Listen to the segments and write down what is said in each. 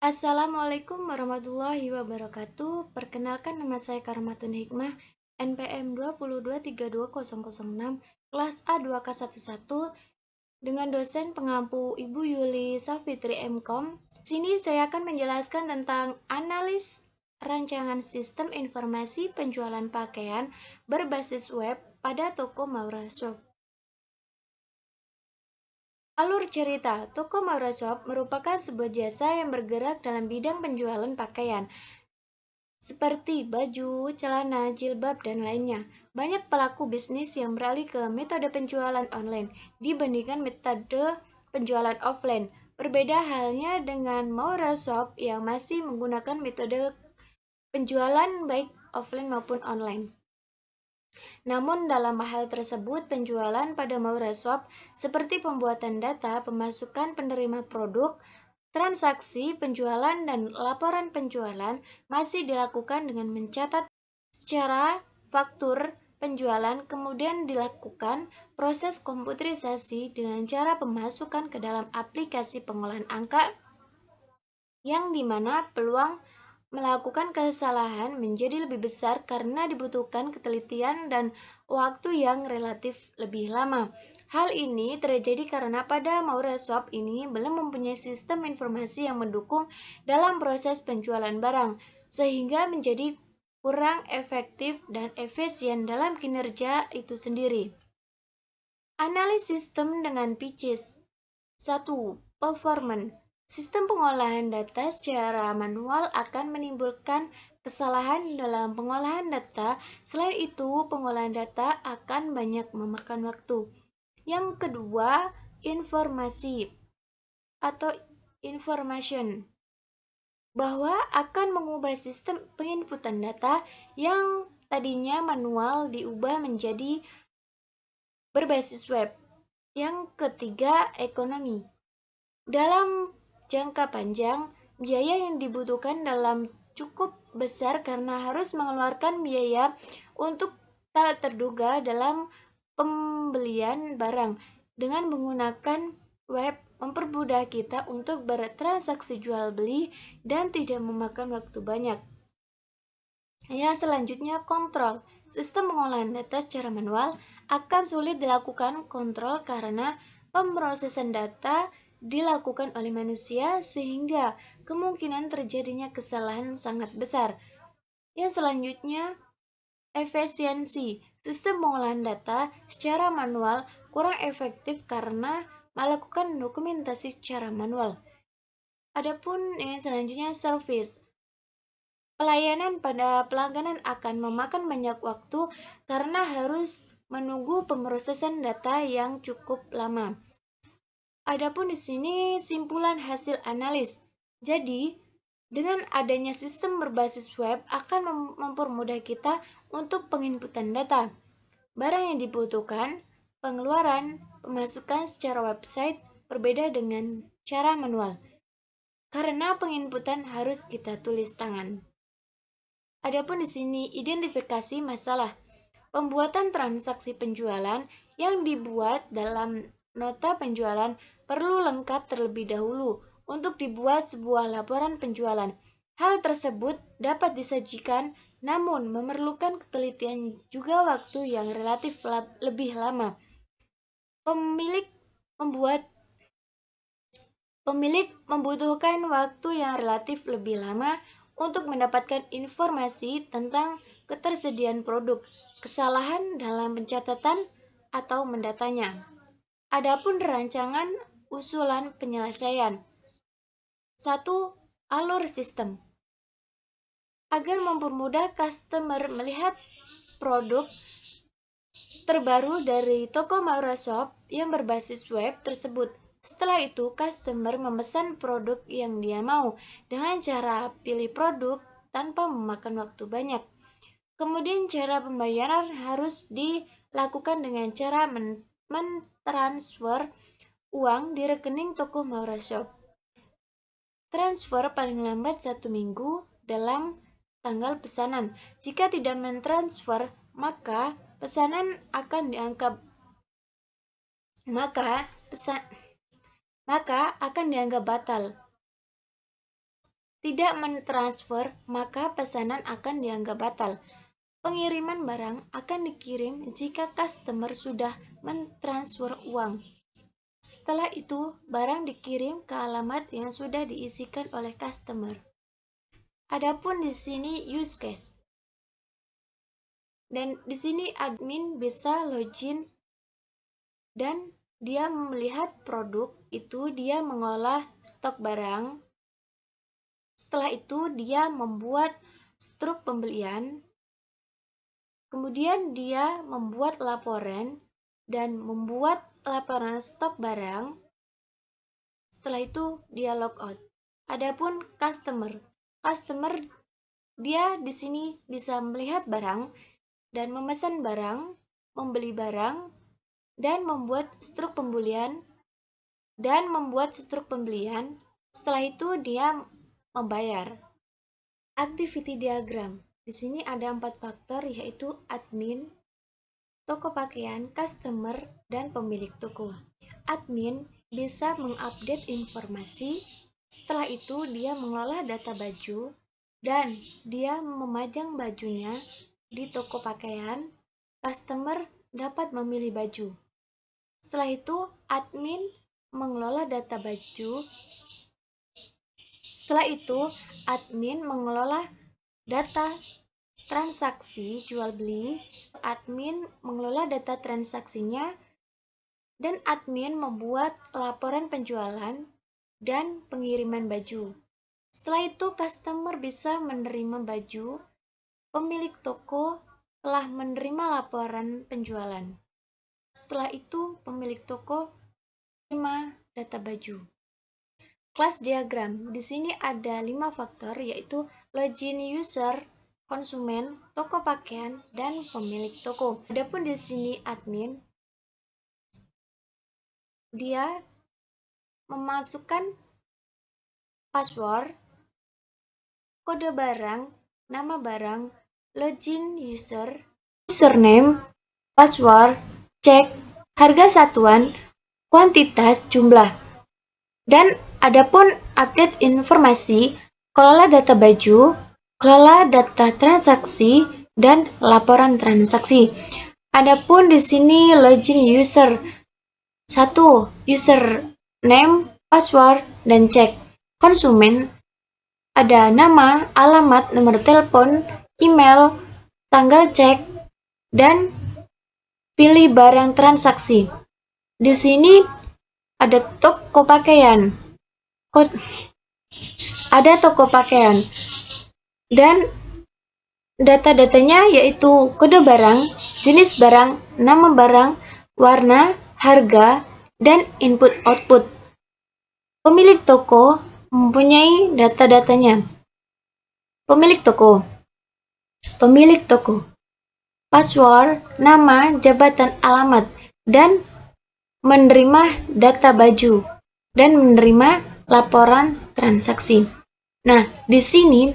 Assalamualaikum warahmatullahi wabarakatuh. Perkenalkan, nama saya Karmatun Hikmah, NPM 222320006, kelas A2K11, dengan dosen pengampu Ibu Yuli Safitri MKom. Sini saya akan menjelaskan tentang analis rancangan sistem informasi penjualan pakaian berbasis web pada toko Maura Shop. Alur cerita, toko Maura Shop merupakan sebuah jasa yang bergerak dalam bidang penjualan pakaian, seperti baju, celana, jilbab, dan lainnya. Banyak pelaku bisnis yang beralih ke metode penjualan online dibandingkan metode penjualan offline. Berbeda halnya dengan Maura Shop yang masih menggunakan metode penjualan baik offline maupun online. Namun dalam hal tersebut, penjualan pada Maura Shop seperti pembuatan data, pemasukan penerima produk, transaksi penjualan, dan laporan penjualan masih dilakukan dengan mencatat secara faktur penjualan, kemudian dilakukan proses komputerisasi dengan cara pemasukan ke dalam aplikasi pengolahan angka, yang dimana peluang melakukan kesalahan menjadi lebih besar karena dibutuhkan ketelitian dan waktu yang relatif lebih lama. Hal ini terjadi karena pada Maura Shop ini belum mempunyai sistem informasi yang mendukung dalam proses penjualan barang, sehingga menjadi kurang efektif dan efisien dalam kinerja itu sendiri. Analisis sistem dengan pitches. 1. Performance. Sistem pengolahan data secara manual akan menimbulkan kesalahan dalam pengolahan data. Selain itu, pengolahan data akan banyak memakan waktu. Yang kedua, informasi atau information, bahwa akan mengubah sistem penginputan data yang tadinya manual diubah menjadi berbasis web. Yang ketiga, ekonomi. Dalam jangka panjang, biaya yang dibutuhkan dalam cukup besar karena harus mengeluarkan biaya untuk tak terduga dalam pembelian barang. Dengan menggunakan web mempermudah kita untuk bertransaksi jual beli dan tidak memakan waktu banyak. Yang selanjutnya, kontrol. Sistem pengolahan data secara manual akan sulit dilakukan kontrol karena pemrosesan data dilakukan oleh manusia sehingga kemungkinan terjadinya kesalahan sangat besar. Yang selanjutnya, efisiensi. Sistem pengolahan data secara manual kurang efektif karena melakukan dokumentasi secara manual. Adapun yang selanjutnya, service. Pelayanan pada pelangganan akan memakan banyak waktu karena harus menunggu pemrosesan data yang cukup lama. Adapun di sini simpulan hasil analis. Jadi, dengan adanya sistem berbasis web akan mempermudah kita untuk penginputan data. Barang yang dibutuhkan, pengeluaran, pemasukan secara website berbeda dengan cara manual, karena penginputan harus kita tulis tangan. Adapun di sini identifikasi masalah. Pembuatan transaksi penjualan yang dibuat dalam nota penjualan perlu lengkap terlebih dahulu untuk dibuat sebuah laporan penjualan. Hal tersebut dapat disajikan namun memerlukan ketelitian juga waktu yang relatif lebih lama. Pemilik membutuhkan waktu yang relatif lebih lama untuk mendapatkan informasi tentang ketersediaan produk, kesalahan dalam pencatatan atau mendatanya. Adapun rancangan usulan penyelesaian. 1. Alur sistem. Agar mempermudah customer melihat produk terbaru dari toko Maura Shop yang berbasis web tersebut. Setelah itu, customer memesan produk yang dia mau dengan cara pilih produk tanpa memakan waktu banyak. Kemudian cara pembayaran harus dilakukan dengan cara mentransfer uang di rekening toko Maura Shop. Transfer paling lambat 1 minggu dalam tanggal pesanan. Jika tidak mentransfer, maka pesanan akan dianggap batal. tidak mentransfer, maka pesanan akan dianggap batal. Pengiriman barang akan dikirim jika customer sudah mentransfer uang. Setelah itu, barang dikirim ke alamat yang sudah diisikan oleh customer. Adapun di sini use case. Dan di sini admin bisa login dan dia melihat produk itu, dia mengolah stok barang. Setelah itu dia membuat struk pembelian. Kemudian dia membuat laporan dan membuat laporan stok barang. Setelah itu dia logout. Adapun customer dia di sini bisa melihat barang dan memesan barang, membeli barang, dan membuat struk pembelian. Setelah itu dia membayar. Activity diagram. Di sini ada 4 faktor, yaitu admin, toko pakaian, customer, dan pemilik toko. Admin bisa mengupdate informasi. Setelah itu dia mengolah data baju dan dia memajang bajunya di toko pakaian. Customer dapat memilih baju. Setelah itu admin mengelola data baju. Setelah itu admin mengelola data transaksi jual beli. Admin mengelola data transaksinya dan admin membuat laporan penjualan dan pengiriman baju. Setelah itu customer bisa menerima baju. Pemilik toko telah menerima laporan penjualan. Setelah itu pemilik toko menerima data baju. Kelas diagram. Di sini ada 5 faktor, yaitu login user, konsumen, toko pakaian, dan pemilik toko. Adapun di sini admin, dia memasukkan password, kode barang, nama barang, login user, username, password, cek, harga satuan, kuantitas, jumlah. Dan adapun update informasi, kelola data baju, kelola data transaksi, dan laporan transaksi. Adapun di sini login user. 1. Username, password, dan cek. Konsumen ada nama, alamat, nomor telepon, email, tanggal cek, dan pilih barang transaksi. Di sini ada toko pakaian. Dan data-datanya yaitu kode barang, jenis barang, nama barang, warna, harga, dan input-output. Pemilik toko mempunyai data-datanya. Pemilik toko, password, nama, jabatan, alamat, dan menerima data baju dan menerima laporan transaksi. Nah, di sini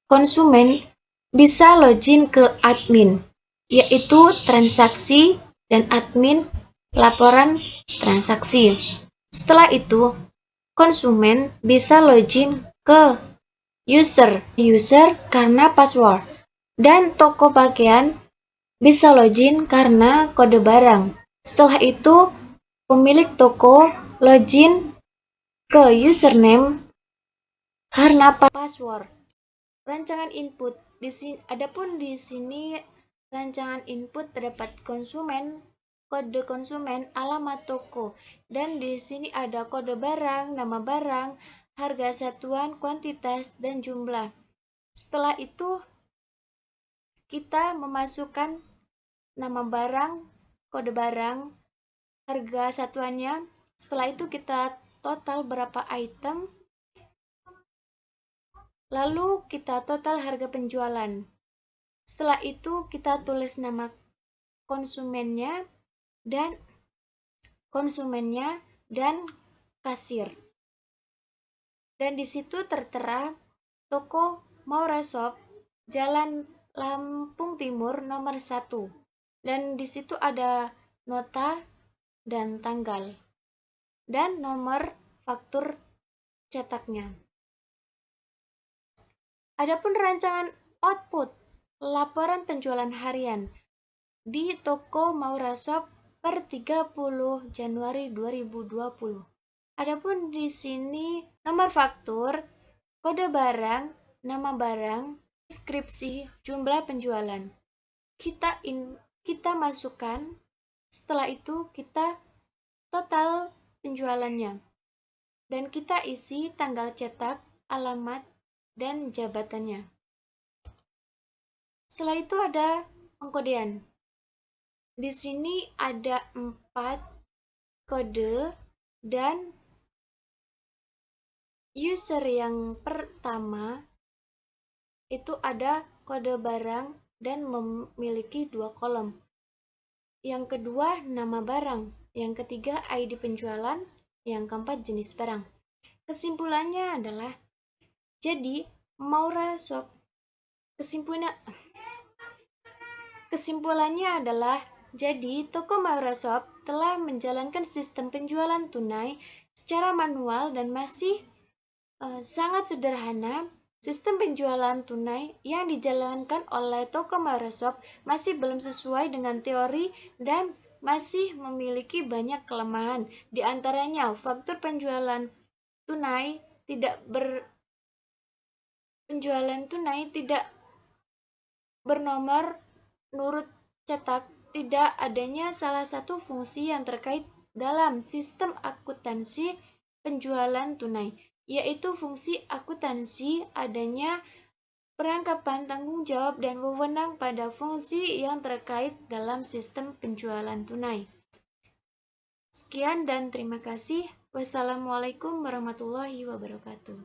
konsumen bisa login ke admin, yaitu transaksi dan admin laporan transaksi. Setelah itu, konsumen bisa login ke user karena password, dan toko pakaian bisa login karena kode barang. Setelah itu, pemilik toko login ke username karena password. Rancangan input. Adapun di sini rancangan input terdapat konsumen, kode konsumen, alamat toko, dan di sini ada kode barang, nama barang, harga satuan, kuantitas, dan jumlah. Setelah itu kita memasukkan nama barang, kode barang, harga satuannya. Setelah itu kita total berapa item, lalu kita total harga penjualan. Setelah itu kita tulis nama konsumennya dan kasir. Dan di situ tertera toko Maura Shop, Jalan Lampung Timur nomor 1. Dan di situ ada nota dan tanggal dan nomor faktur cetaknya. Adapun rancangan output laporan penjualan harian di toko Maura Shop per 30 Januari 2020. Adapun di sini nomor faktur, kode barang, nama barang, deskripsi, jumlah penjualan. Kita masukkan, setelah itu kita total penjualannya. Dan kita isi tanggal cetak, alamat, dan jabatannya. Setelah itu ada pengkodean. Di sini ada 4 kode dan user yang pertama itu ada kode barang dan memiliki 2 kolom. Yang kedua nama barang, yang ketiga ID penjualan, yang keempat jenis barang. Kesimpulannya adalah, jadi Maura Shop kesimpulannya adalah, jadi toko Maura Shop telah menjalankan sistem penjualan tunai secara manual dan masih sangat sederhana. Sistem penjualan tunai yang dijalankan oleh toko Maura Shop masih belum sesuai dengan teori dan masih memiliki banyak kelemahan. Di antaranya, faktur penjualan tunai tidak bernomor nurut cetak, tidak adanya salah satu fungsi yang terkait dalam sistem akuntansi penjualan tunai, yaitu fungsi akuntansi adanya perangkapan tanggung jawab dan wewenang pada fungsi yang terkait dalam sistem penjualan tunai. Sekian dan terima kasih. Wassalamualaikum warahmatullahi wabarakatuh.